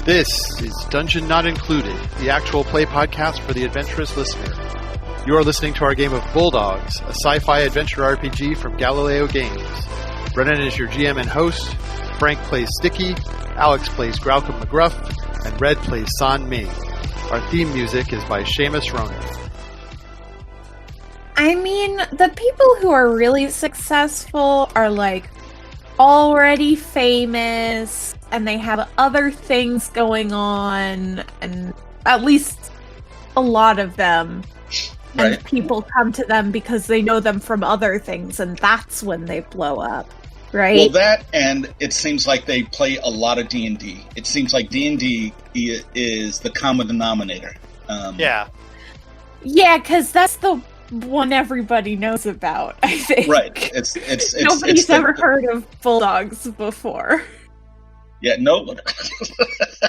This is Dungeon Not Included, the actual play podcast for the adventurous listener. You are listening to our game of Bulldogs, a sci-fi adventure RPG from Galileo Games. Brennan is your GM and host, Frank plays Sticky, Alex plays Graucom McGruff, and Red plays San Ming. Our theme music is by Seamus Ronan. I mean, the people who are really successful are like already famous and they have other things going on, and at least a lot of them. Right. And people come to them because they know them from other things, and that's when they blow up, right? Well, that, and it seems like they play a lot of D&D. It seems like D&D is the common denominator. Yeah, because that's the one everybody knows about, I think. Right. It's Nobody's ever heard of Bulldogs before. Yeah, no.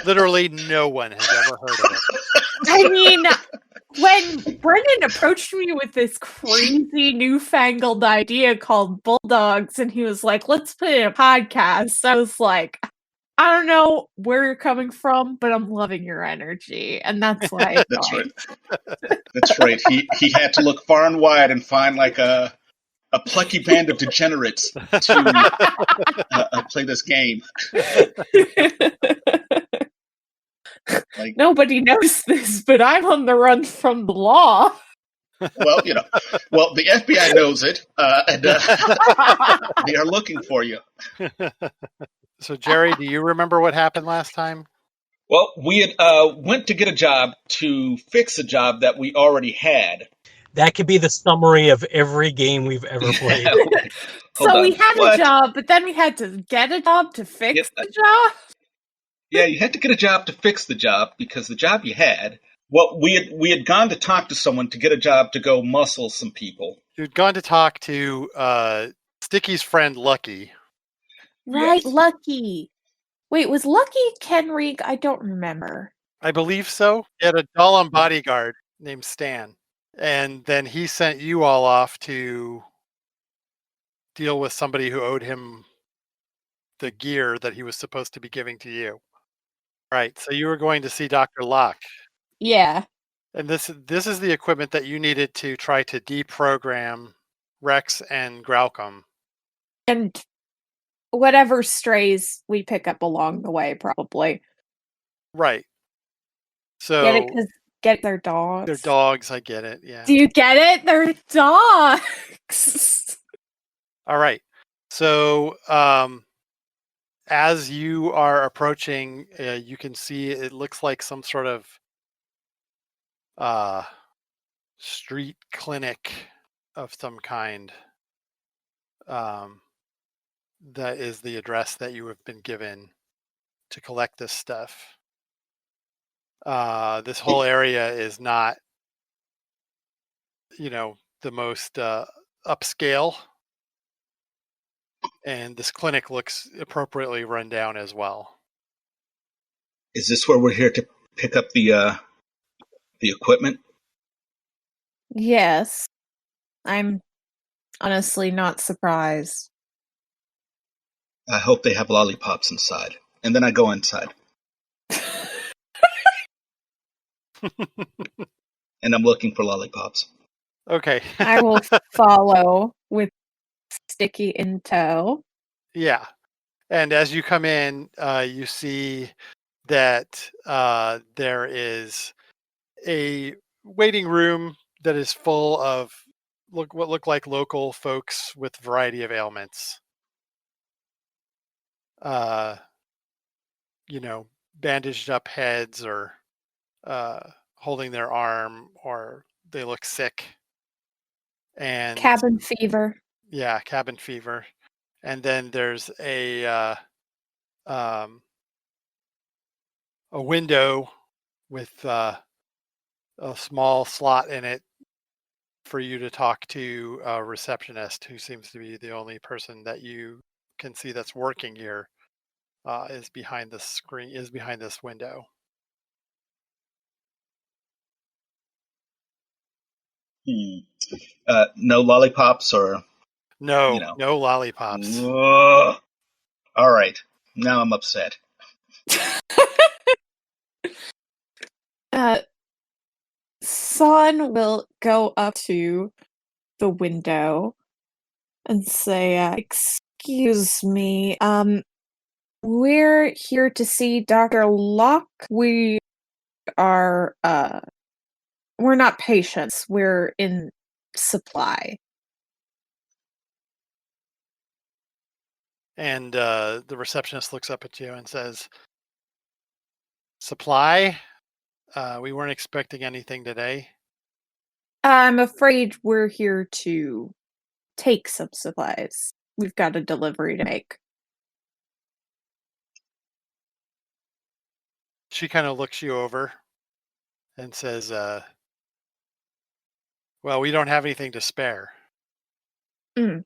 literally no one has ever heard of it. I mean, when Brennan approached me with this crazy newfangled idea called Bulldogs, and he was like, let's put it in a podcast, I was like, I don't know where you're coming from, but I'm loving your energy. And that's why I That's joined. right. That's right. He had to look far and wide and find like a plucky band of degenerates to play this game. Like, Nobody knows this, but I'm on the run from the law. well, the FBI knows it, and they are looking for you. So, Jerry, do you remember what happened last time? Well, we had went to get a job to fix a job that we already had. That could be the summary of every game we've ever played. So we had a job, but then we had to get a job to fix the job? Yeah, you had to get a job to fix the job because the job you had. Well, we had gone to talk to someone to get a job to go muscle some people. You'd gone to talk to Sticky's friend Lucky. Right, Yes. Lucky. Wait, was Lucky Kenrig? I don't remember. I believe so. He had a Dahlem bodyguard named Stan. And then he sent you all off to deal with somebody who owed him the gear that he was supposed to be giving to you. Right. So you were going to see Dr. Locke. Yeah. And this is the equipment that you needed to try to deprogram Rex and Graucom. And whatever strays we pick up along the way, probably. Right. So Get it? 'Cause get their dogs. they're dogs. I get it. Yeah. Do you get it? They're dogs. All right. So as you are approaching, you can see it looks like some sort of street clinic of some kind. That is the address that you have been given to collect this stuff. This whole area is not, the most upscale. And this clinic looks appropriately run down as well. Is this where we're here to pick up the equipment? Yes. I'm honestly not surprised. I hope they have lollipops inside. And then I go inside. And I'm looking for lollipops. Okay. I will follow with Sticky in tow. Yeah. And as you come in, you see that there is a waiting room that is full of what look like local folks with a variety of ailments. Bandaged up heads or holding their arm, or they look sick. And Cabin fever. yeah, cabin fever. And then there's a window with a small slot in it for you to talk to a receptionist, who seems to be the only person that you can see that's working here. Is behind the screen, is behind this window. No lollipops or... No lollipops. All right. Now I'm upset. Son will go up to the window and say, excuse me, we're here to see Dr. Locke. We are, we're not patients. We're in supply. And the receptionist looks up at you and says, supply? We weren't expecting anything today. I'm afraid we're here to take some supplies. We've got a delivery to make. She kind of looks you over and says, well, we don't have anything to spare. San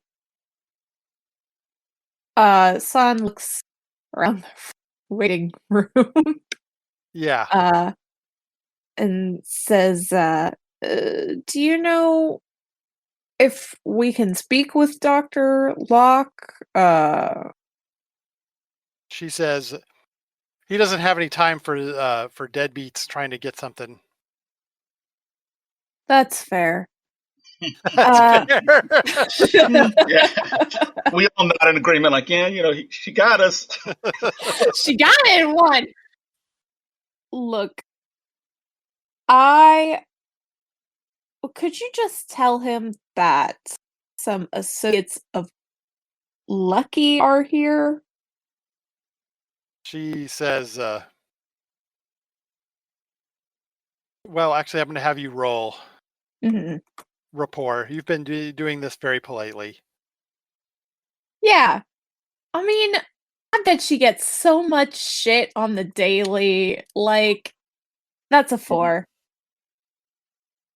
looks around the waiting room. Yeah. And says, do you know if we can speak with Dr. Locke? She says, he doesn't have any time for deadbeats trying to get something. That's fair. That's fair. Yeah. We all nod in agreement, like, yeah, she got us. She got it in one. Look, could you just tell him that some associates of Lucky are here? She says, well, actually, I'm going to have you roll rapport. You've been doing this very politely. Yeah. I mean, I bet she gets so much shit on the daily. Like, that's a 4.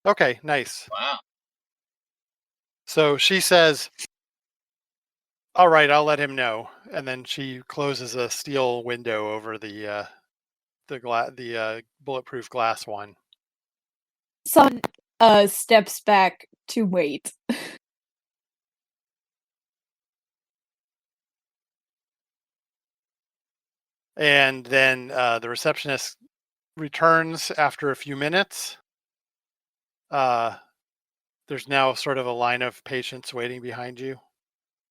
Okay, nice. Wow. So she says, all right, I'll let him know. And then she closes a steel window over the bulletproof glass one. Son steps back to wait. And then the receptionist returns after a few minutes. There's now sort of a line of patients waiting behind you.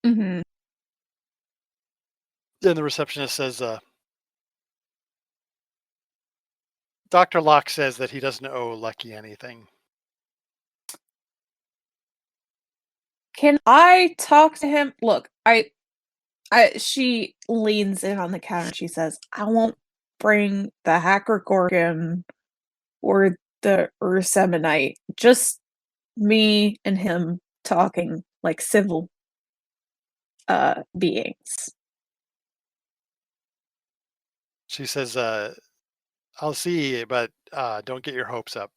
Mm-hmm. Then the receptionist says, Dr. Locke says that he doesn't owe Lucky anything. Can I talk to him? Look, she leans in on the counter and she says, I won't bring the Hacker Gorgon or the Ursemonite. Just me and him talking like civil beings. She says, I'll see, but don't get your hopes up.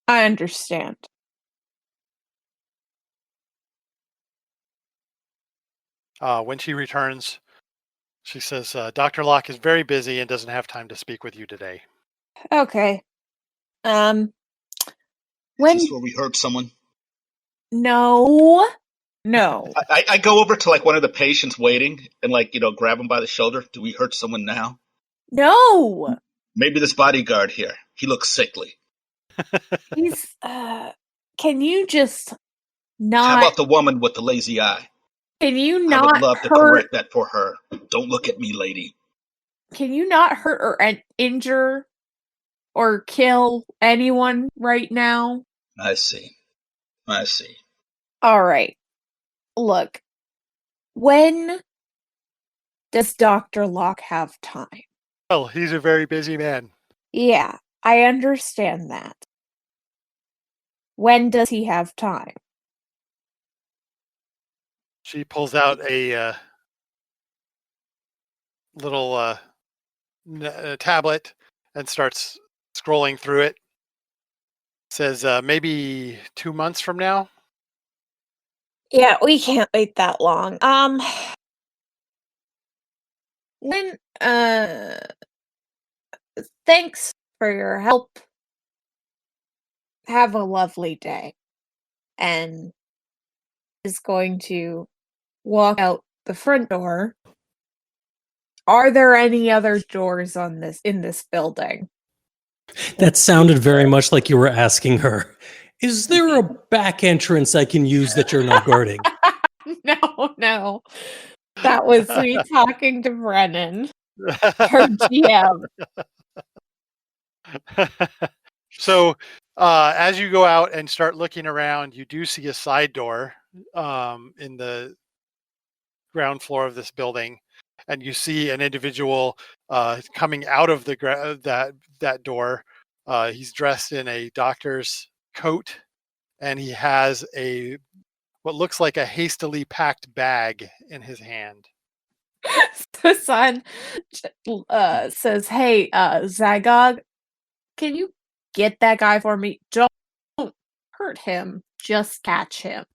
I understand. When she returns, she says, Dr. Locke is very busy and doesn't have time to speak with you today. Okay. Is When this where we hurt someone? No. I go over to like one of the patients waiting and grab him by the shoulder. Do we hurt someone now? No. Maybe this bodyguard here. He looks sickly. He's can you just not How about the woman with the lazy eye? Can you I not would love to hurt correct that for her. Don't look at me, lady. Can you not hurt or injure or kill anyone right now? I see. All right. Look. When does Dr. Locke have time? Well, he's a very busy man. Yeah, I understand that. When does he have time? She pulls out a little tablet and starts scrolling through it. Says maybe 2 months from now. Yeah, we can't wait that long. When thanks for your help. Have a lovely day. And is going to walk out the front door. Are there any other doors in this building? That sounded very much like you were asking her, is there a back entrance I can use that you're not guarding? No. That was me talking to Brennan, her GM. So, as you go out and start looking around, you do see a side door in the ground floor of this building, and you see an individual coming out of that door. He's dressed in a doctor's coat, and he has what looks like a hastily packed bag in his hand. So Son says, "Hey, Zygog, can you get that guy for me? Don't hurt him. Just catch him."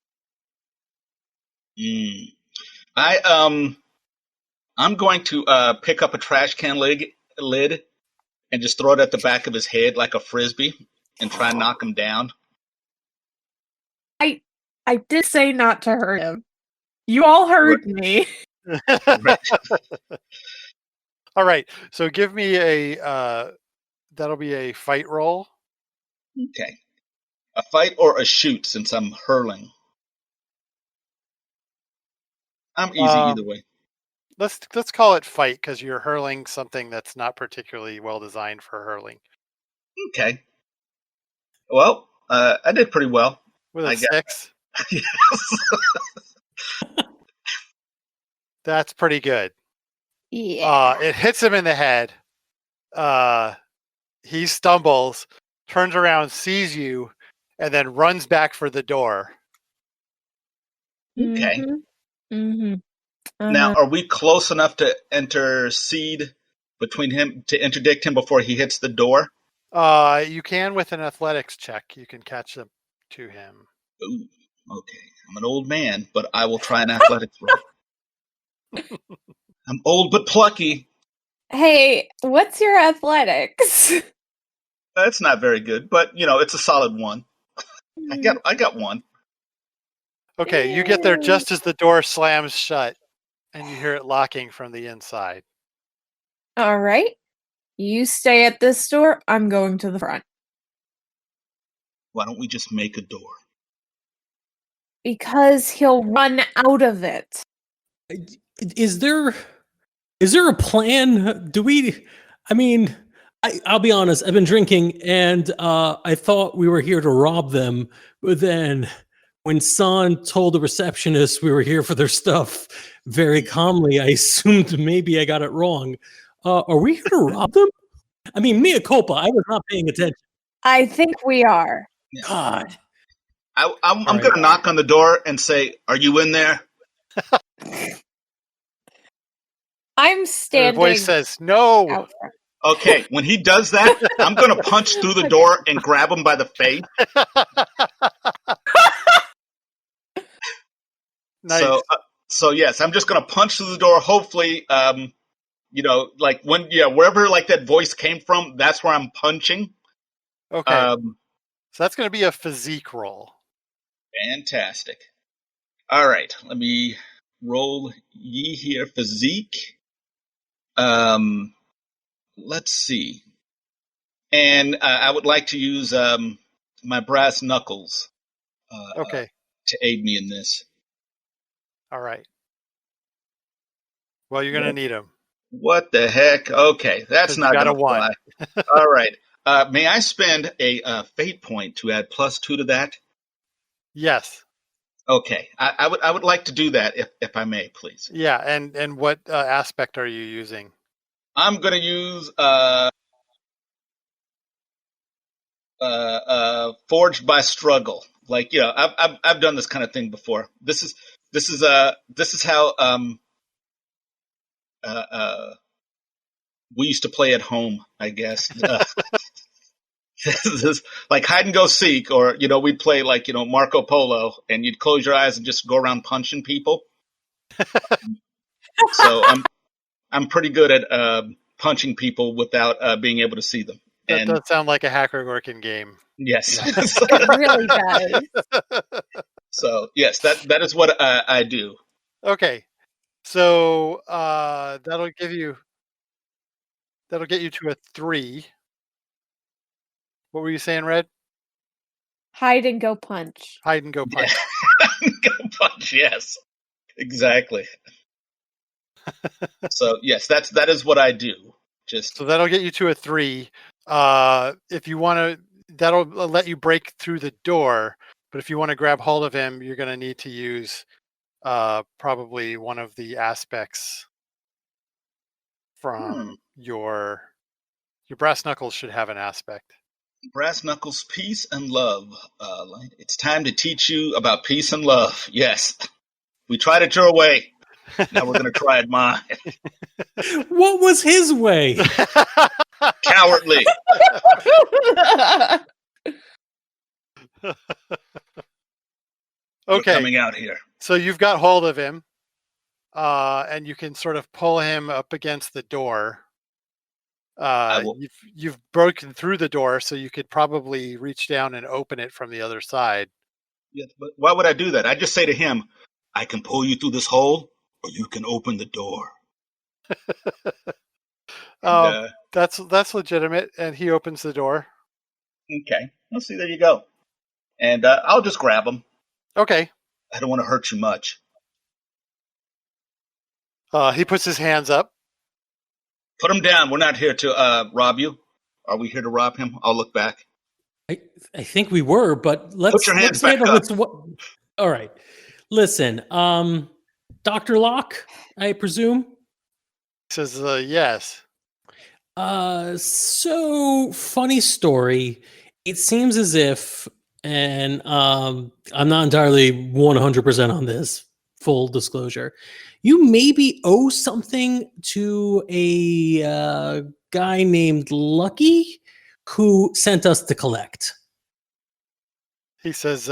I'm going to pick up a trash can lid and just throw it at the back of his head like a frisbee and try and knock him down. I did say not to hurt him. You all heard me. Right. All right. So give me that'll be a fight roll. Okay. A fight or a shoot since I'm hurling. I'm easy either way. Let's call it fight because you're hurling something that's not particularly well designed for hurling. Okay. Well, I did pretty well. With a 6? Yes. That's pretty good. Yeah. It hits him in the head. He stumbles, turns around, sees you, and then runs back for the door. Okay. Mm-hmm. Now, are we close enough to intercede between him to interdict him before he hits the door? You can with an athletics check. You can catch up to him. Ooh, okay. I'm an old man, but I will try an athletics roll. I'm old but plucky. Hey, what's your athletics? That's not very good, but it's a solid 1. I got 1. Okay, you get there just as the door slams shut, and you hear it locking from the inside. All right. You stay at this door. I'm going to the front. Why don't we just make a door? Because he'll run out of it. Is there a plan? I'll be honest, I've been drinking and I thought we were here to rob them, but then when San told the receptionist we were here for their stuff very calmly, I assumed maybe I got it wrong. Are we here to rob them? I mean, mea culpa, I was not paying attention. I think we are. God. I'm going to knock on the door and say, "Are you in there?" I'm standing. The voice says, "No." Out front. Okay, when he does that, I'm going to punch through the door and grab him by the face. Nice. So yes, I'm just going to punch through the door. Hopefully, like wherever like that voice came from, that's where I'm punching. Okay. So that's going to be a physique roll. Fantastic. All right, let me roll ye here physique. Let's see. And I would like to use my brass knuckles Okay. to aid me in this. All right. Well, you're going to need them. What the heck? Okay, that's not going to fly. All right. May I spend a fate point to add +2 to that? Yes. Okay, I would like to do that if I may, please. Yeah, and what aspect are you using? I'm going to use forged by struggle. Like I've done this kind of thing before. This is how we used to play at home, I guess. This is like hide and go seek, or we'd play like Marco Polo, and you'd close your eyes and just go around punching people. So I'm pretty good at punching people without being able to see them. That does sound like a hacker working game. Yes, it really does. So yes, that is what I do. Okay, so that'll get you to a 3. What were you saying, Red? Hide and go punch. Hide and go punch. Go punch, yes. Exactly. So yes, that is what I do. Just So that'll get you to a 3. If you want to, that'll let you break through the door. But if you want to grab hold of him, you're going to need to use probably one of the aspects from your brass knuckles should have an aspect. brass knuckles, peace and love. It's time to teach you about peace and love. Yes, we tried it your way. Now we're going to try it mine. What was his way? Cowardly. We're Okay, coming out here. so you've got hold of him, and you can sort of pull him up against the door. will- You've broken through the door, so you could probably reach down and open it from the other side. Yes, but why would I do that? I just say to him, I can pull you through this hole, or you can open the door. And, That's legitimate, and he opens the door. okay, let's see. There you go. And I'll just grab him. Okay. I don't want to hurt you much. He puts his hands up. Put him down. We're not here to rob you. Are we here to rob him? I'll look back. I think we were, but let's your hands let's back handle up. this. All right. Listen, Dr. Locke, I presume. He says, yes. So funny story. It seems as if, and I'm not entirely 100% on this, full disclosure, you maybe owe something to a guy named Lucky who sent us to collect. He says,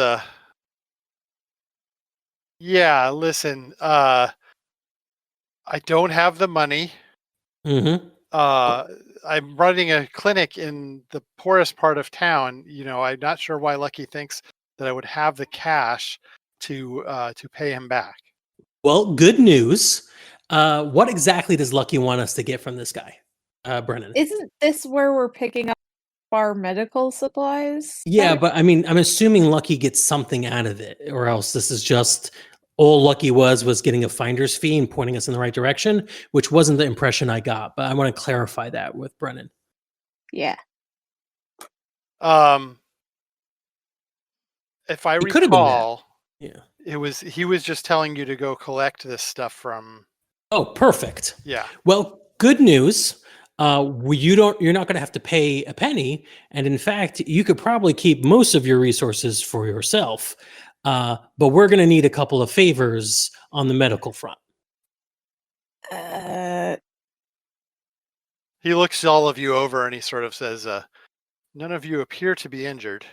yeah, listen, I don't have the money. Mm-hmm. I'm running a clinic in the poorest part of town. You know, I'm not sure why Lucky thinks that I would have the cash to pay him back. Well, good news. What exactly does Lucky want us to get from this guy, Brennan? Isn't this where we're picking up our medical supplies? Yeah, but I mean, I'm assuming Lucky gets something out of it, or else this is just all Lucky was getting a finder's fee and pointing us in the right direction, which wasn't the impression I got. But I want to clarify that with Brennan. Yeah. If I It could have been that. recall, Yeah. he was just telling you to go collect this stuff from. Oh, perfect. Yeah. Well, good news. You're not going to have to pay a penny, and in fact, you could probably keep most of your resources for yourself. But we're going to need a couple of favors on the medical front. He looks all of you over and he sort of says, none of you appear to be injured.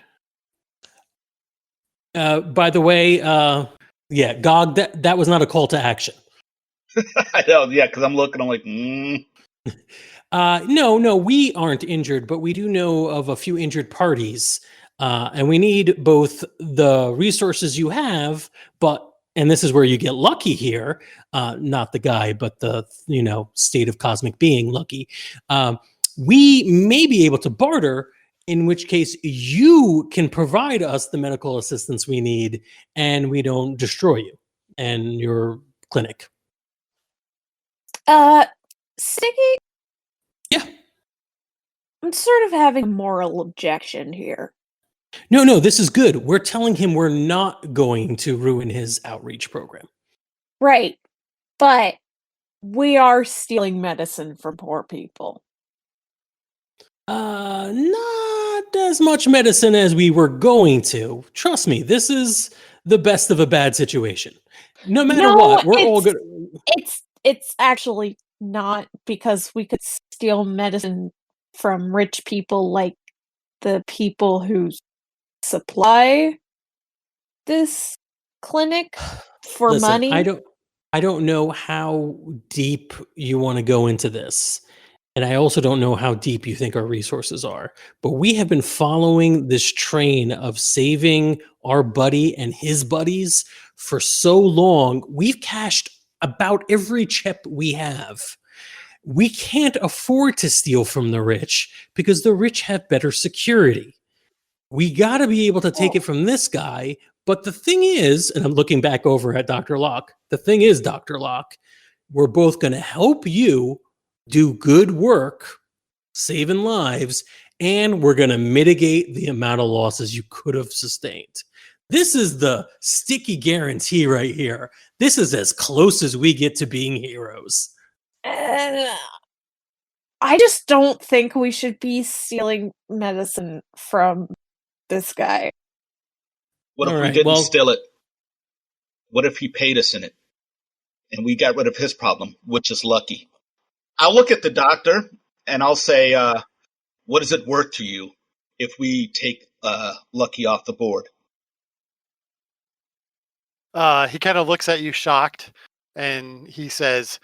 By the way, yeah, Gog, that was not a call to action. I know, yeah, because I'm looking, I'm like, No, we aren't injured, but we do know of a few injured parties. And we need both the resources you have, and this is where you get Lucky here, not the guy, but the, state of cosmic being Lucky. We may be able to barter, in which case you can provide us the medical assistance we need and we don't destroy you and your clinic. Sticky? Yeah. I'm sort of having a moral objection here. No, this is good. We're telling him we're not going to ruin his outreach program. Right. But we are stealing medicine from poor people. Not as much medicine as we were going to. Trust me, this is the best of a bad situation. No matter what, we're all good. It's actually not, because we could steal medicine from rich people like the people who supply this clinic for Listen, money. I don't know how deep you want to go into this. And I also don't know how deep you think our resources are. But we have been following this train of saving our buddy and his buddies for so long. We've cashed about every chip we have. We can't afford to steal from the rich because the rich have better security. We got to be able to take it from this guy. But the thing is, and I'm looking back over at Dr. Locke, the thing is, Dr. Locke, we're both going to help you do good work, saving lives, and we're going to mitigate the amount of losses you could have sustained. This is the sticky guarantee right here. This is as close as we get to being heroes. I just don't think we should be stealing medicine from this guy. What if All we right, didn't well- steal it? What if he paid us in it? And we got rid of his problem, which is Lucky. I'll look at the doctor and I'll say, what is it worth to you if we take Lucky off the board? He kind of looks at you shocked, and he says,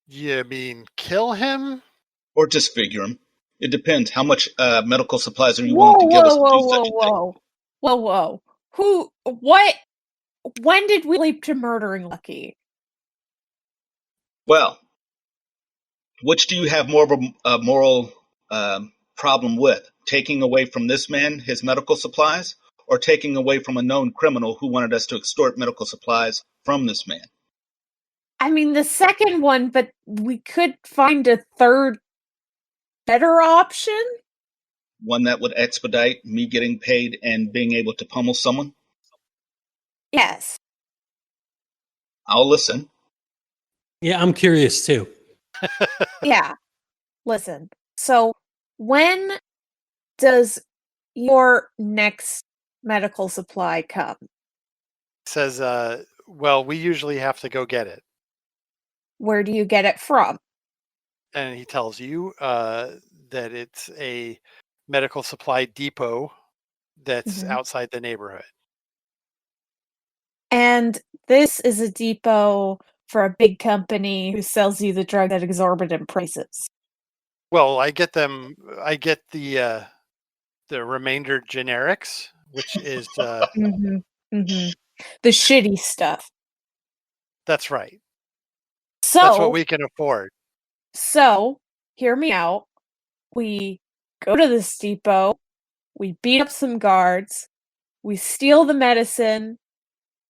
you mean kill him? Or just figure him. It depends. How much medical supplies are you willing to give us to do such a thing? Whoa. What? When did we leap to murdering Lucky? Well, which do you have more of a moral problem with? Taking away from this man his medical supplies, or taking away from a known criminal who wanted us to extort medical supplies from this man? I mean, the second one, but we could find a third, better option. One that would expedite me getting paid and being able to pummel someone? Yes. I'll listen. Yeah, I'm curious too. Yeah. Listen. So, when does your next medical supply come? Says, well, we usually have to go get it. Where do you get it from? And he tells you that it's a medical supply depot that's Mhm. outside the neighborhood. And this is a depot for a big company who sells you the drug at exorbitant prices. Well, I get the remainder generics, which is Mm-hmm. Mm-hmm. The shitty stuff. that's right. So That's what we can afford. So, hear me out. We go to this depot, we beat up some guards, we steal the medicine,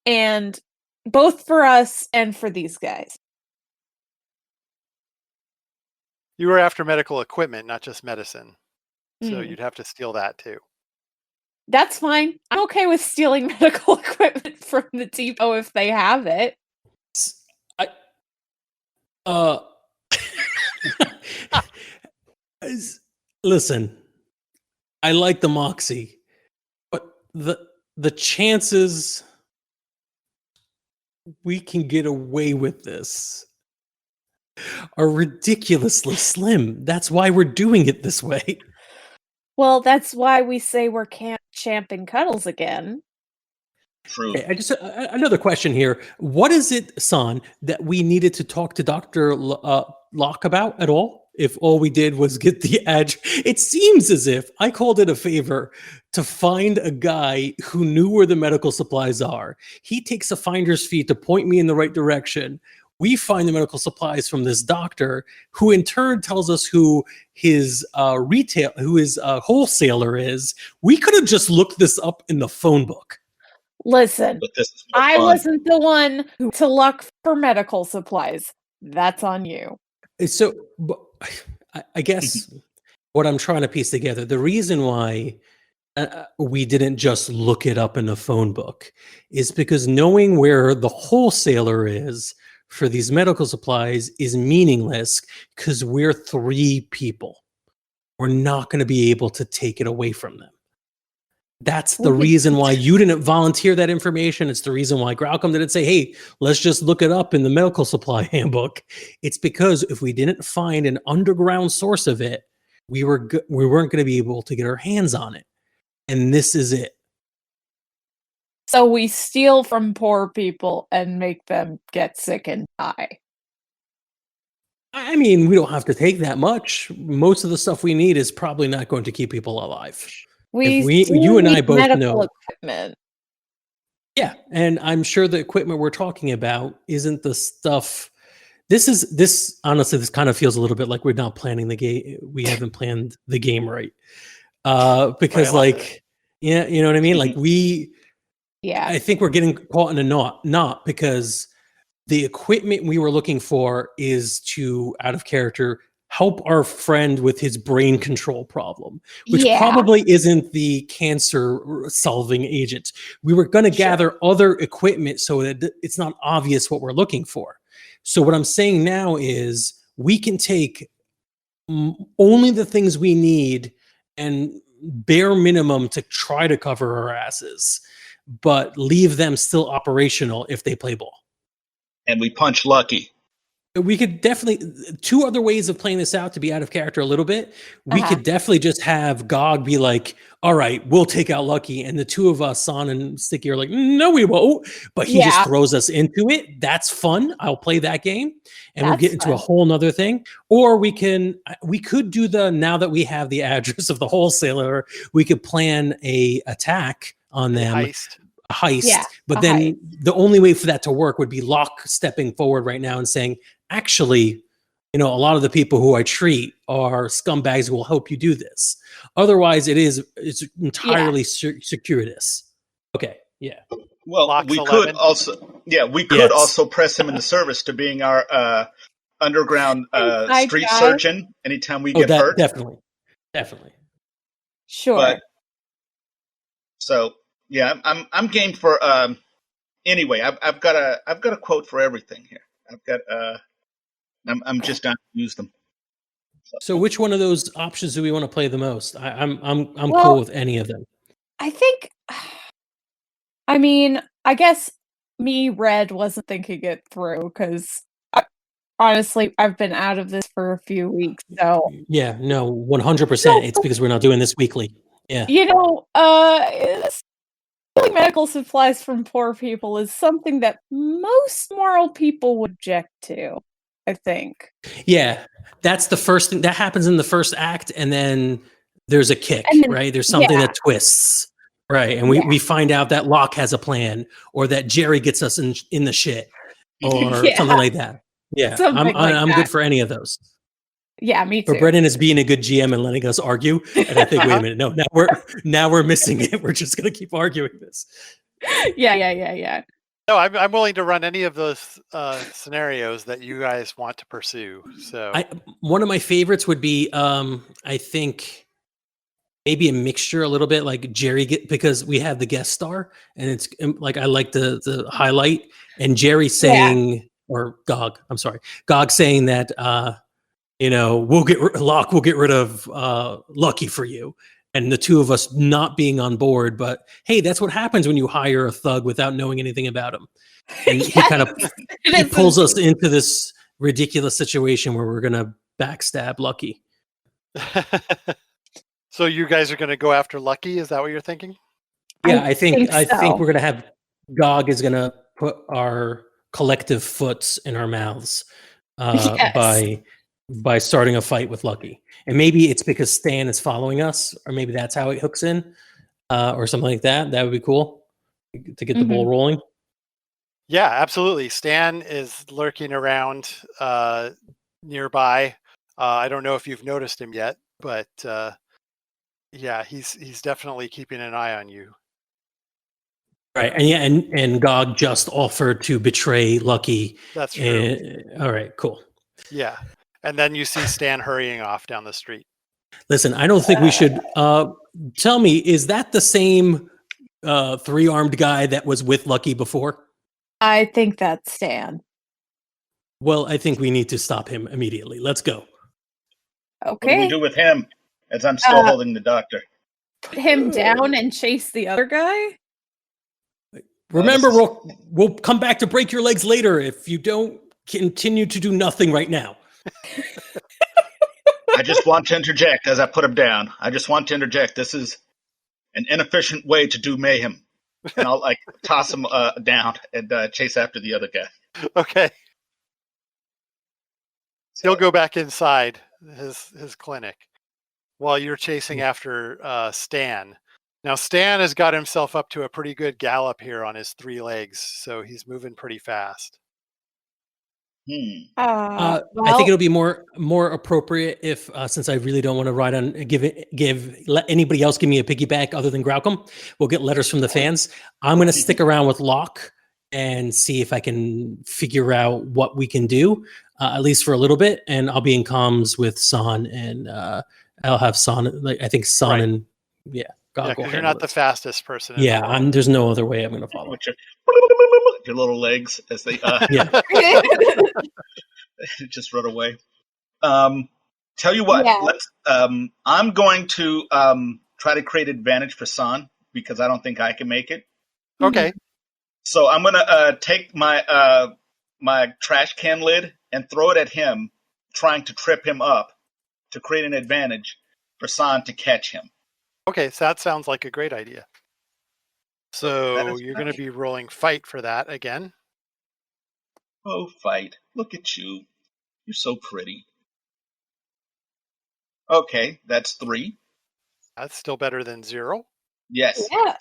and both for us and for these guys. You were after medical equipment, not just medicine. So Mm. you'd have to steal that too. That's fine. I'm okay with stealing medical equipment from the depot if they have it. Listen, I like the moxie, but the chances we can get away with this are ridiculously slim. That's why we're doing it this way. Well, that's why we say we're champing cuddles again. True. Okay, I just another question here. What is it, San, that we needed to talk to Dr. Locke about at all? If all we did was get the edge, it seems as if I called it a favor to find a guy who knew where the medical supplies are. He takes a finder's fee to point me in the right direction. We find the medical supplies from this doctor, who in turn tells us who his wholesaler is. We could have just looked this up in the phone book. Listen, But this is more I fun. wasn't the one to look for medical supplies. That's on you. So, I guess what I'm trying to piece together, the reason why we didn't just look it up in a phone book is because knowing where the wholesaler is for these medical supplies is meaningless because we're 3 people. We're not going to be able to take it away from them. That's the reason why you didn't volunteer that information. It's the reason why Graucom didn't say, hey, let's just look it up in the medical supply handbook. It's because if we didn't find an underground source of it, we weren't going to be able to get our hands on it. And this is it. So we steal from poor people and make them get sick and die. I mean, we don't have to take that much. Most of the stuff we need is probably not going to keep people alive. You and I both medical know. Equipment. Yeah, and I'm sure the equipment we're talking about isn't the stuff This honestly, this kind of feels a little bit like we're not planning the game. We haven't planned the game right. Because Right, like, yeah, you know what I mean? Like Yeah. I think we're getting caught in a knot because the equipment we were looking for is to, out of character, help our friend with his brain control problem, which Yeah. probably isn't the cancer solving agent. We were going to gather other equipment so that it's not obvious what we're looking for. So what I'm saying now is we can take only the things we need and bare minimum to try to cover our asses, but leave them still operational if they play ball. And we punch Lucky. We could definitely, two other ways of playing this out to be out of character a little bit. We could definitely just have Gog be like, all right, we'll take out Lucky. And the two of us, Son and Sticky, are like, no, we won't. But he just throws us into it. That's fun. I'll play that game. And we'll get into a whole nother thing. Or we could do now that we have the address of the wholesaler, we could plan a attack on them. Heist. But then the only way for that to work would be Locke stepping forward right now and saying, actually, a lot of the people who I treat are scumbags who will help you do this. Otherwise, it's entirely circuitous. Okay. Yeah. Well, Locke's we 11. could also press him in the service to being our underground street surgeon anytime we get hurt. Definitely. Sure. But, so yeah, I'm game for anyway, I've got a quote for everything here. I've got I'm just not to use them. So which one of those options do we want to play the most? I'm cool with any of them. I think I guess Red wasn't thinking it through because honestly, I've been out of this for a few weeks. So yeah, no, 100%. It's because we're not doing this weekly. Yeah. Stealing medical supplies from poor people is something that most moral people would object to, I think. Yeah, that's the first thing that happens in the first act, and then there's a kick, right? There's something that twists, right? And we find out that Locke has a plan, or that Jerry gets us in the shit, or something like that. Yeah, I'm good for any of those. Yeah, me too. But Brennan is being a good GM and letting us argue, and I think, wait a minute, no, now we're missing it. We're just gonna keep arguing this. Yeah. No, I'm willing to run any of those scenarios that you guys want to pursue. So one of my favorites would be, I think, maybe a mixture a little bit like Jerry, because we have the guest star, and it's like I like the highlight, and Jerry saying, or Gog saying that. We'll get rid of Lucky for you, and the two of us not being on board. But hey, that's what happens when you hire a thug without knowing anything about him. And he pulls us into this ridiculous situation where we're gonna backstab Lucky. So you guys are going to go after Lucky? Is that what you're thinking? Yeah, I think we're gonna have Gog is gonna put our collective foots in our mouths by starting a fight with Lucky. And maybe it's because Stan is following us, or maybe that's how it hooks in, or something like that. That would be cool to get the ball rolling. Yeah, absolutely. Stan is lurking around nearby. I don't know if you've noticed him yet, but he's definitely keeping an eye on you. Right, and Gog just offered to betray Lucky. That's true. All right, cool. Yeah. And then you see Stan hurrying off down the street. Listen, I don't think we should. Tell me, is that the same three-armed guy that was with Lucky before? I think that's Stan. Well, I think we need to stop him immediately. Let's go. Okay. What do we do with him? As I'm still holding the doctor. Put him down and chase the other guy? Remember, we'll come back to break your legs later if you don't continue to do nothing right now. I just want to interject as I put him down. This is an inefficient way to do mayhem. And I'll toss him down and chase after the other guy. Okay. He'll go back inside his clinic while you're chasing after Stan. Now, Stan has got himself up to a pretty good gallop here on his three legs, so he's moving pretty fast. I think it'll be more appropriate if, since I really don't want to ride on let anybody else give me a piggyback other than Graucom. We'll get letters from the fans. I'm going to stick around with Locke and see if I can figure out what we can do, at least for a little bit. And I'll be in comms with San, and I'll have San. Like I think San and because you're not the fastest person. Yeah, there's no other way I'm going to follow. With your little legs as they just run away. Tell you what, let's. I'm going to try to create advantage for San because I don't think I can make it. Okay. So I'm gonna take my my trash can lid and throw it at him, trying to trip him up to create an advantage for San to catch him. Okay, so that sounds like a great idea. So you're going to be rolling fight for that again. Oh, fight. Look at you. You're so pretty. Okay, that's 3. That's still better than 0. Yes. Yeah.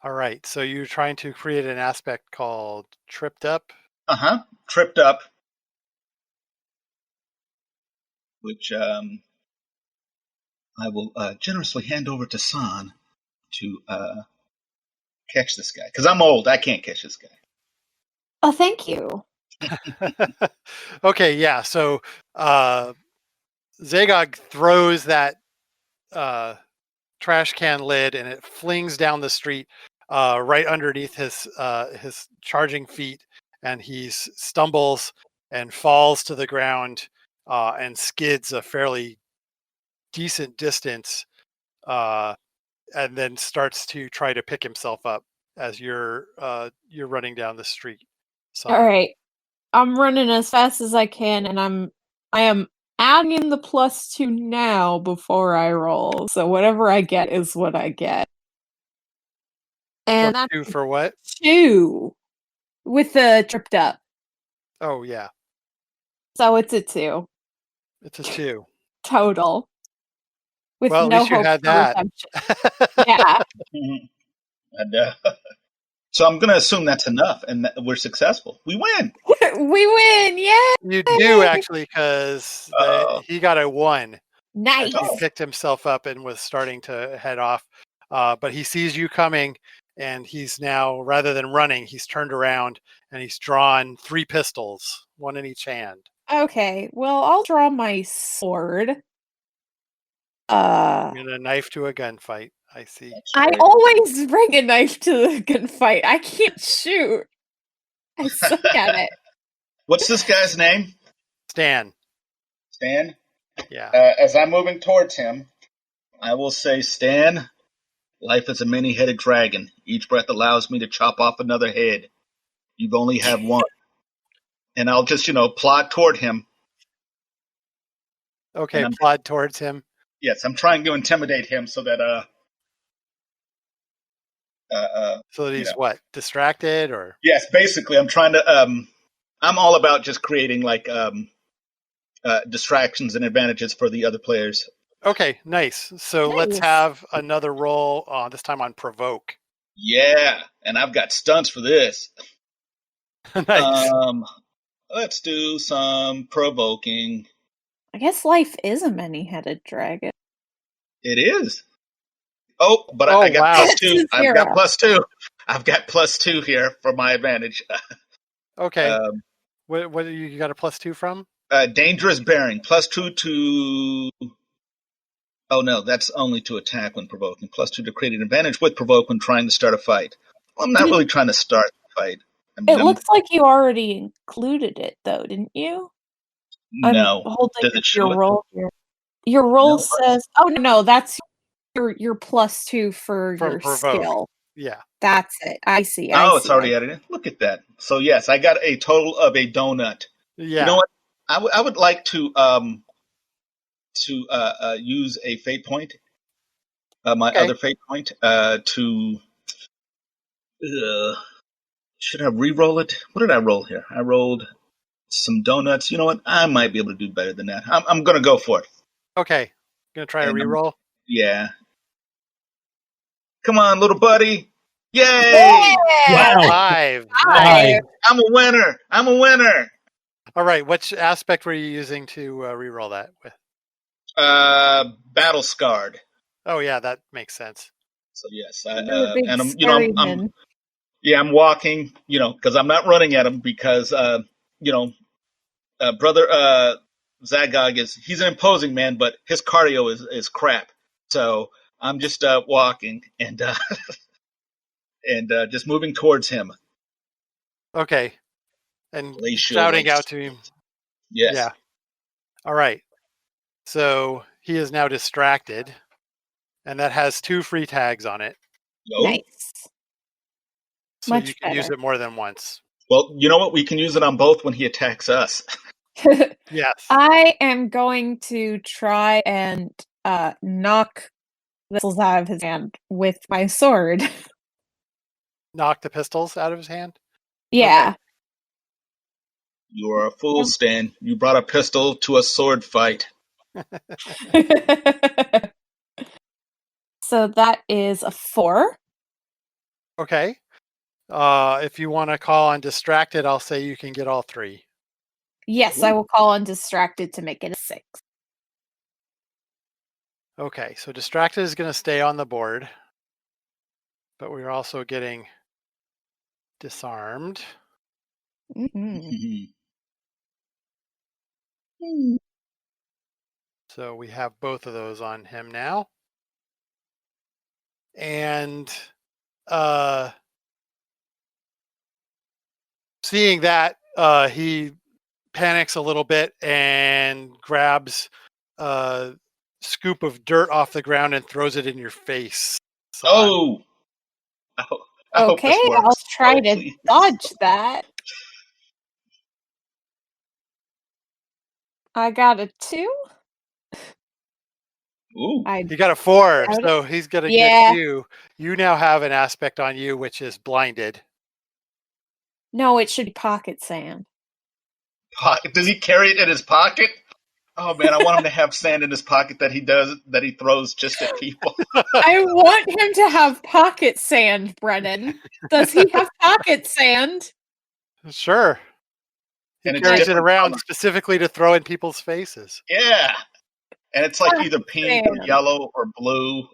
All right, so you're trying to create an aspect called tripped up. Tripped up. Which I will generously hand over to San to catch this guy. Because I'm old. I can't catch this guy. Oh, thank you. Okay, yeah. So Zagog throws that trash can lid, and it flings down the street right underneath his charging feet, and he stumbles and falls to the ground and skids a fairly decent distance, and then starts to try to pick himself up as you're running down the street. So. All right, I'm running as fast as I can, and I am adding in the +2 now before I roll. So whatever I get is what I get. And that's 2 for what? 2 with the tripped up. Oh yeah. So it's a 2. It's a 2 total. With well, at no least you hope had for that. redemption. Yeah. And, so I'm going to assume that's enough, and we're successful. We win. We win! Yeah. You do actually, because he got a 1. Nice. He picked himself up and was starting to head off, but he sees you coming, and he's now, rather than running, he's turned around and he's drawn 3 pistols, 1 in each hand. Okay, well, I'll draw my sword. And a knife to a gunfight. I see. I always bring a knife to the gunfight. I can't shoot. I suck at it. What's this guy's name? Stan. Stan? Yeah. As I'm moving towards him, I will say, Stan, life is a many-headed dragon. Each breath allows me to chop off another head. You've only had one. And I'll just, plod toward him. Okay, plod towards him. Yes, I'm trying to intimidate him so that he's what, distracted or? Yes, basically, I'm trying to. I'm all about just creating distractions and advantages for the other players. Okay, nice. So let's have another roll. This time on provoke. Yeah, and I've got stunts for this. Nice. Let's do some provoking. I guess life is a many-headed dragon. It is. Oh, but I got +2. I've got +2. I've got +2 here for my advantage. Okay. What you got a +2 from? Dangerous bearing. +2 to. Oh no, that's only to attack when provoking. +2 to create an advantage with provoke when trying to start a fight. Well, I'm not really trying to start a fight. Looks like you already included it, though, didn't you? No. Does it show your roll here. Your roll says, "Oh no, that's your +2 for your provoke. skill." Yeah, that's it. I see. It's already added in. Look at that. So yes, I got a total of a donut. Yeah. You know what? I would like to use a fate point. My other fate point to. Should I re-roll it? What did I roll here? I rolled some donuts. You know what? I might be able to do better than that. I'm going to go for it. Okay. Going to try to re-roll? Yeah. Come on, little buddy. Yay! Wow. 5. Five. I'm a winner. I'm a winner. All right. Which aspect were you using to reroll that with? Battle scarred. Oh, yeah, that makes sense. So yes, You're a big and scary I'm man. I'm walking, because I'm not running at him because brother Zagog he's an imposing man, but his cardio is crap. So I'm just walking and and just moving towards him. Okay. And Glacial shouting waste. out to him. Yes. Yeah. All right. So he is now distracted, and that has 2 free tags on it. No. Nice. So Much you can use better. it more than once. Well, you know what? We can use it on both when he attacks us. Yes. I am going to try and knock the pistols out of his hand with my sword. Knock the pistols out of his hand. Yeah. You are a fool, Stan. You brought a pistol to a sword fight. So that is a 4. Okay. If you want to call on distracted, I'll say you can get all 3. Yes, I will call on distracted to make it a 6. Okay, so distracted is going to stay on the board, but we're also getting disarmed. Mm-hmm. So we have both of those on him now. And seeing that, he panics a little bit and grabs a scoop of dirt off the ground and throws it in your face. Oh! I hope this Okay, works. I'll try Oh, to please. dodge that. I got a 2. Ooh. He got a 4, Doubt it. so he's going to Yeah. get you. You now have an aspect on you, which is blinded. No, it should be pocket sand. Pocket? Does he carry it in his pocket? Oh man, I want him to have sand in his pocket that he throws just at people. I want him to have pocket sand, Brennan. Does he have pocket sand? Sure. He And it's carries it different around colors. specifically to throw in people's faces. Yeah. And it's like either pink or Sand. yellow or blue.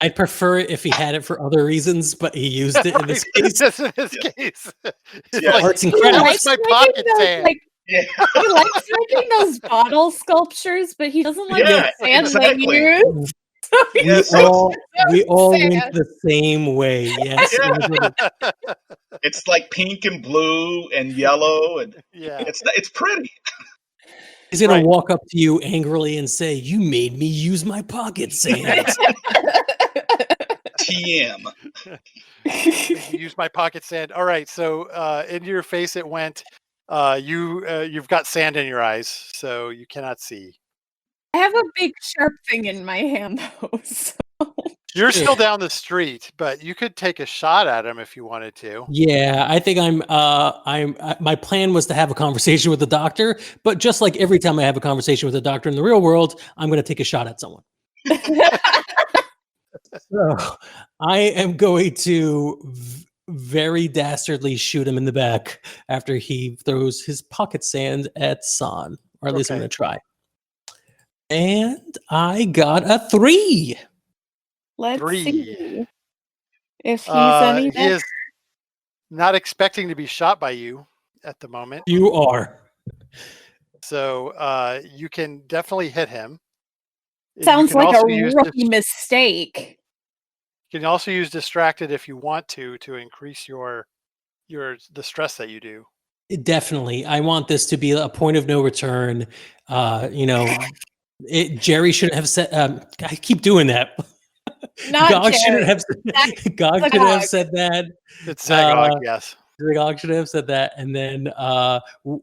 I'd prefer it if he had it for other reasons, but he used it in this case. Just in this case. It's Yeah. like, Arts and He that crafts. was my making pocket those, sand. like, Yeah. he likes making those bottle sculptures, but he doesn't like Yeah, the sand exactly. they use. Yes. We all Sand. went the same way. Yes. Yeah. It's like pink and blue and yellow, and Yeah. it's pretty. He's gonna Right. walk up to you angrily and say, "You made me use my pocket sand." TM. Use my pocket sand. All right, so into your face it went. You've got sand in your eyes, so you cannot see. I have a big sharp thing in my hand, though. So. You're still down the street, but you could take a shot at him if you wanted to. Yeah, I think my plan was to have a conversation with the doctor, but just like every time I have a conversation with a doctor in the real world, I'm going to take a shot at someone. So I am going to very dastardly shoot him in the back after he throws his pocket sand at San, or at least I'm Okay. going to try. And I got a 3. Let's 3. see if he's any He better. is not expecting to be shot by you at the moment, You are. so you can definitely hit him. You Sounds can like a also use rookie mistake. You can also use distracted if you want to increase the stress that you do. Definitely. I want this to be a point of no return. Jerry shouldn't have said, I keep doing that. Not Gog Jerry. shouldn't have Gog shouldn't have said that. It's Zagog, yes. Gog should have said that. And then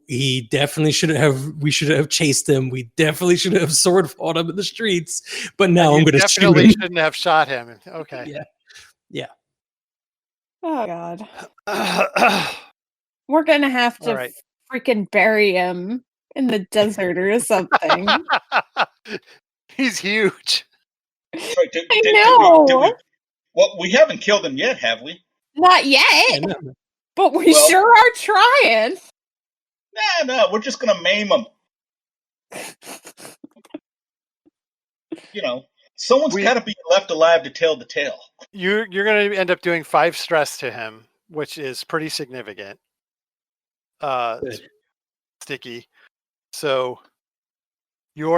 he definitely we should have chased him. We definitely should have sword fought him in the streets. But now I'm going to shoot definitely him. shouldn't have shot him. Okay. Yeah. Oh God. We're gonna have to All right. freaking bury him in the desert or something. He's huge. Sorry, I know. well, we haven't killed him yet, have we? Not yet, Yeah, no. but we sure are trying. No, we're just gonna maim him. Someone's got to be left alive to tell the tale. You're going to end up doing 5 stress to him, which is pretty significant. Sticky. So you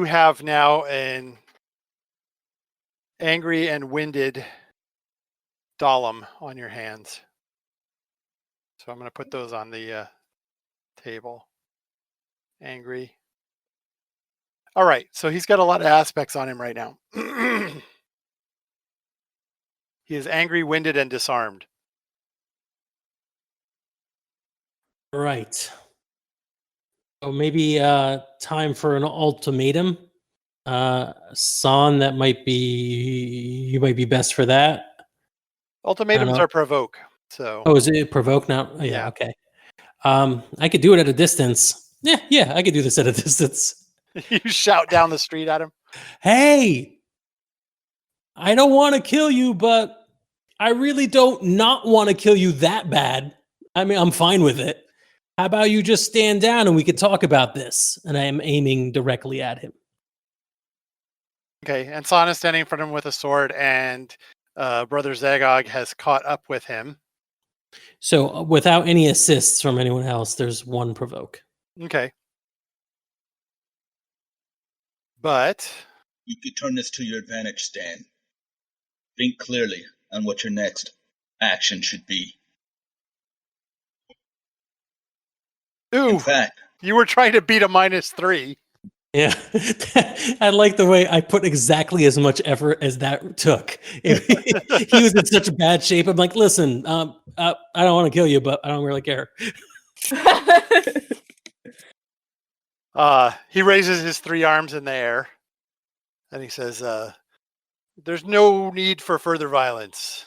have now an angry and winded Dahlem on your hands. So I'm going to put those on the table. Angry. All right. So he's got a lot of aspects on him right now. He is angry, winded, and disarmed. Right. So maybe time for an ultimatum. Son, you might be best for that. Ultimatums are provoke. So. Oh, is it provoke now? Oh, yeah. Okay. I could do it at a distance. Yeah, I could do this at a distance. You shout down the street at him. Hey, I don't want to kill you, but I really don't not want to kill you that bad. I mean, I'm fine with it. How about you just stand down and we can talk about this? And I am aiming directly at him. Okay, and Son is standing in front of him with a sword, and Brother Zagog has caught up with him. So without any assists from anyone else, there's 1 provoke. Okay. But you could turn this to your advantage, Stan. Think clearly on what your next action should be. Ooh, in fact, you were trying to beat a -3. Yeah, I like the way I put exactly as much effort as that took. He was in such bad shape. I'm like, listen, I don't want to kill you, but I don't really care. He raises his 3 arms in the air, and he says, "There's no need for further violence."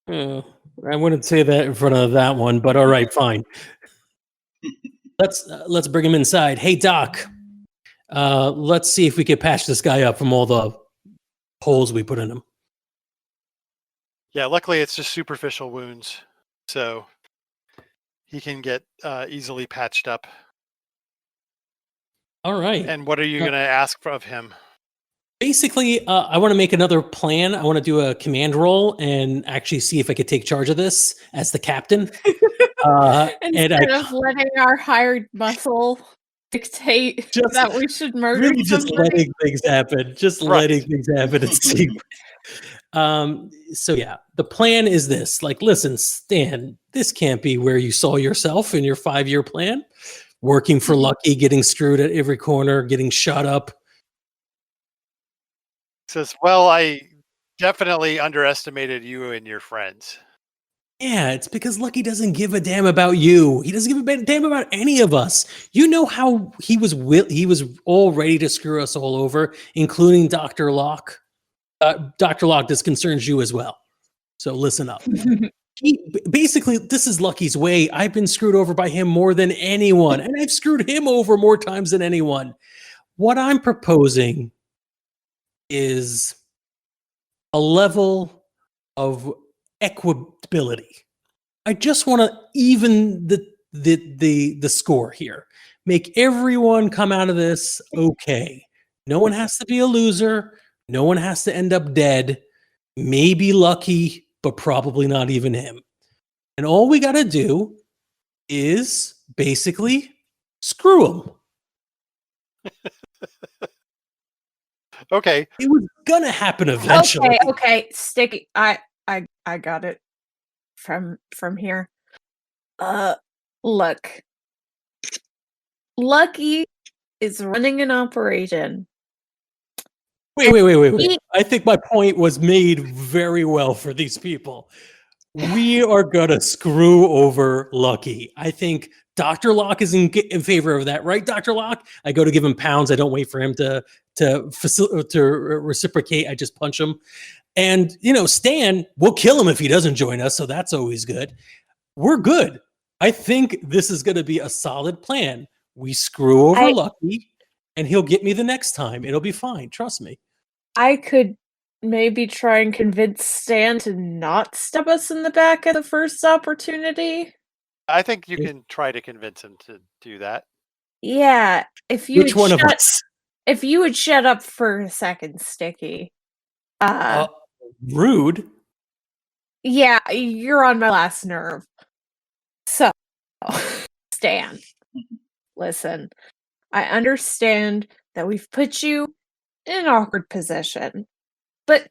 I wouldn't say that in front of that one, but all right, fine. Let's bring him inside. Hey, Doc, let's see if we can patch this guy up from all the holes we put in him. Yeah, luckily it's just superficial wounds, so he can get easily patched up. All right. And what are you going to ask of him? Basically, I want to make another plan. I want to do a command roll and actually see if I could take charge of this as the captain. Instead of letting our hired muscle dictate that we should murder really just letting things happen. Just letting things happen and see. So yeah, the plan is this. Like, listen, Stan, this can't be where you saw yourself in your 5-year plan. Working for Lucky, getting screwed at every corner, getting shut up. Says, well, I definitely underestimated you and your friends. Yeah, it's because Lucky doesn't give a damn about you. He doesn't give a damn about any of us. You know how he was all ready to screw us all over, including Dr. Locke. Dr. Locke, this concerns you as well. So listen up. Basically, this is Lucky's way. I've been screwed over by him more than anyone, and I've screwed him over more times than anyone. What I'm proposing is a level of equability. I just want to even the score here. Make everyone come out of this okay. No one has to be a loser. No one has to end up dead. Maybe Lucky, but probably not even him. And all we got to do is basically screw him. Okay. It was gonna happen eventually. Okay. Sticky. I got it from here. Look. Lucky is running an operation. Wait. I think my point was made very well for these people. We are gonna screw over Lucky. I think Dr. Locke is in favor of that, right, Dr. Locke? I go to give him pounds. I don't wait for him to reciprocate. I just punch him. And, Stan, we'll kill him if he doesn't join us, so that's always good. We're good. I think this is going to be a solid plan. We screw over Lucky, and he'll get me the next time. It'll be fine. Trust me. I could maybe try and convince Stan to not stab us in the back at the first opportunity? I think you can try to convince him to do that. Yeah, Which one of us? if you would shut up for a second, Sticky. Rude. Yeah, you're on my last nerve. So, Stan, listen, I understand that we've put you in an awkward position, but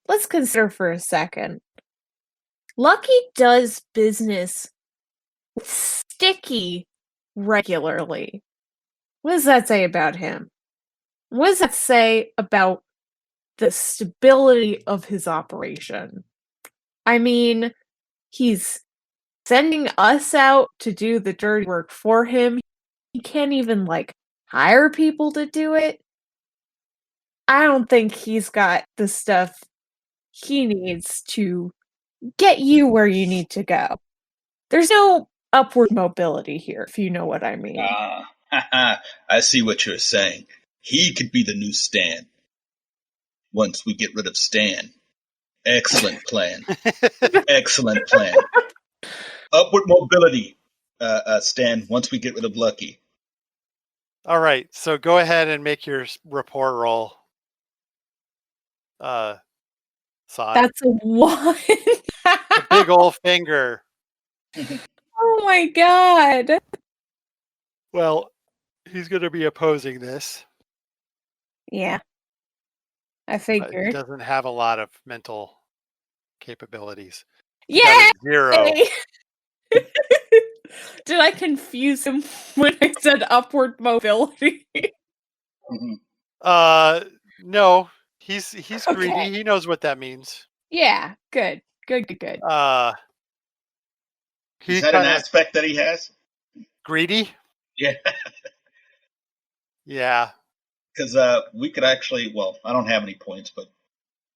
let's consider for a second. Lucky does business with Sticky regularly. What does that say about him? What does that say about the stability of his operation? I mean, he's sending us out to do the dirty work for him. He can't even, hire people to do it. I don't think he's got the stuff he needs to get you where you need to go. There's no upward mobility here, if you know what I mean. I see what you're saying. He could be the new Stan. Once we get rid of Stan. Excellent plan. Excellent plan. Upward mobility, Stan, once we get rid of Lucky. All right, so go ahead and make your rapport roll. Son. That's a 1. A big old finger. Oh my god. Well, he's going to be opposing this. Yeah. I He figured. doesn't have a lot of mental capabilities. Yeah. Got a 0. Did I confuse him when I said upward mobility? No. He's greedy. Okay. He knows what that means. Yeah, good. Good. Is that an aspect that he has? Greedy? Yeah. Yeah. Because we could actually, well, I don't have any points, but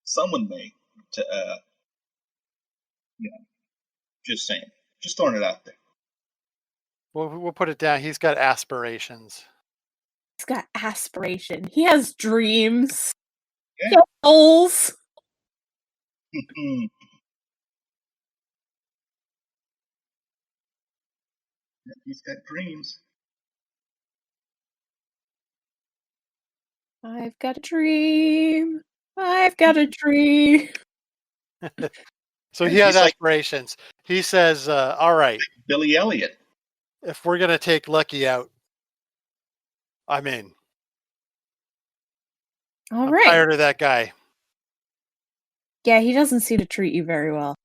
someone may. Just saying. Just throwing it out there. We'll put it down. He's got aspirations. He's got aspiration. He has dreams. Yeah. He has goals. He's got dreams. I've got a dream. I've got a dream. So he has aspirations. He says, all right. Billy Elliot. If we're going to take Lucky out, I'm in. I'm tired of that guy. Yeah, he doesn't seem to treat you very well.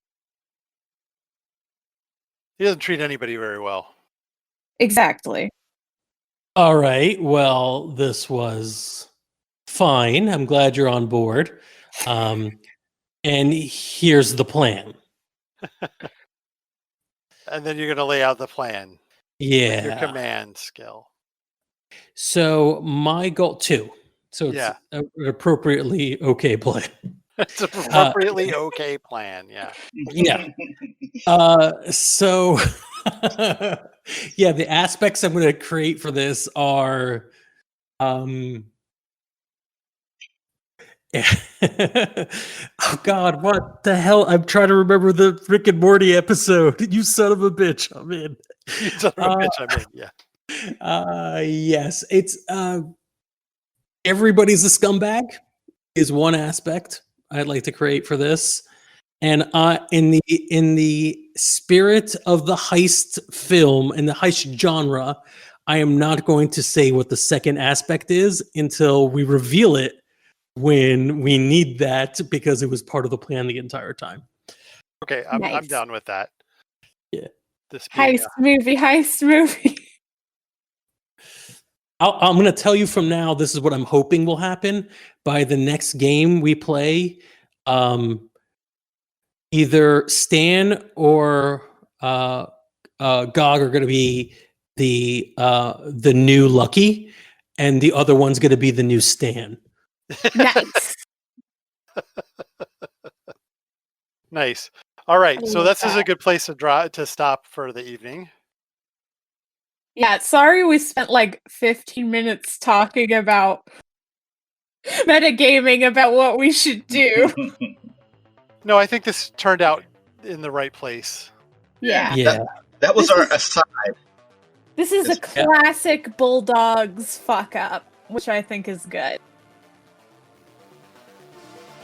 He doesn't treat anybody very well. Exactly. All right. Well, this was fine. I'm glad you're on board. And here's the plan. And then you're going to lay out the plan. Yeah. With your command skill. So my goal too. So it's an appropriately okay plan. It's an appropriately okay plan. Yeah. Yeah. So yeah, the aspects I'm going to create for this are oh God, what the hell? I'm trying to remember the Rick and Morty episode. You son of a bitch, I'm in. You son of a bitch, I'm in, yeah. Yes, it's everybody's a scumbag is one aspect I'd like to create for this. And in the spirit of the heist film and the heist genre, I am not going to say what the second aspect is until we reveal it when we need that, because it was part of the plan the entire time. Okay, I'm down with that. Yeah. This heist movie. I'm going to tell you from now, this is what I'm hoping will happen. By the next game we play, either Stan or Gog are going to be the new Lucky, and the other one's going to be the new Stan. Nice. Nice. All right, so this is a good place to stop for the evening. Yeah, sorry we spent like 15 minutes talking about metagaming about what we should do. No, I think this turned out in the right place. Yeah. That was our aside. This is a classic Bulldogs fuck up, which I think is good.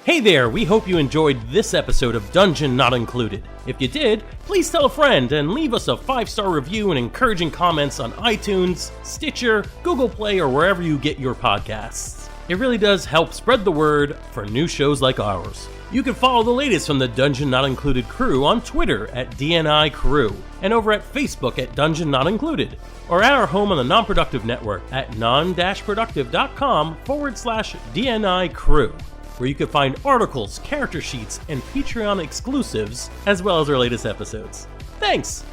Hey there, we hope you enjoyed this episode of Dungeon Not Included. If you did, please tell a friend and leave us a 5-star review and encouraging comments on iTunes, Stitcher, Google Play, or wherever you get your podcasts. It really does help spread the word for new shows like ours. You can follow the latest from the Dungeon Not Included crew on Twitter at DNI Crew, and over at Facebook at Dungeon Not Included, or at our home on the Non-Productive Network at Non-Productive.com/DNI Crew, where you can find articles, character sheets, and Patreon exclusives, as well as our latest episodes. Thanks!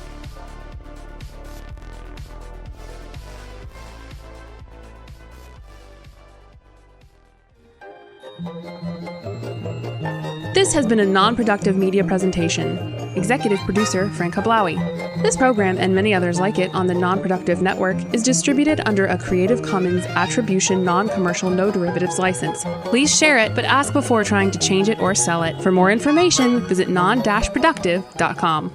This has been a non-productive media presentation. Executive producer Frank Hablawi. This program and many others like it on the Non-Productive Network is distributed under a Creative Commons Attribution Non-Commercial No Derivatives license. Please share it, but ask before trying to change it or sell it. For more information, visit non-productive.com.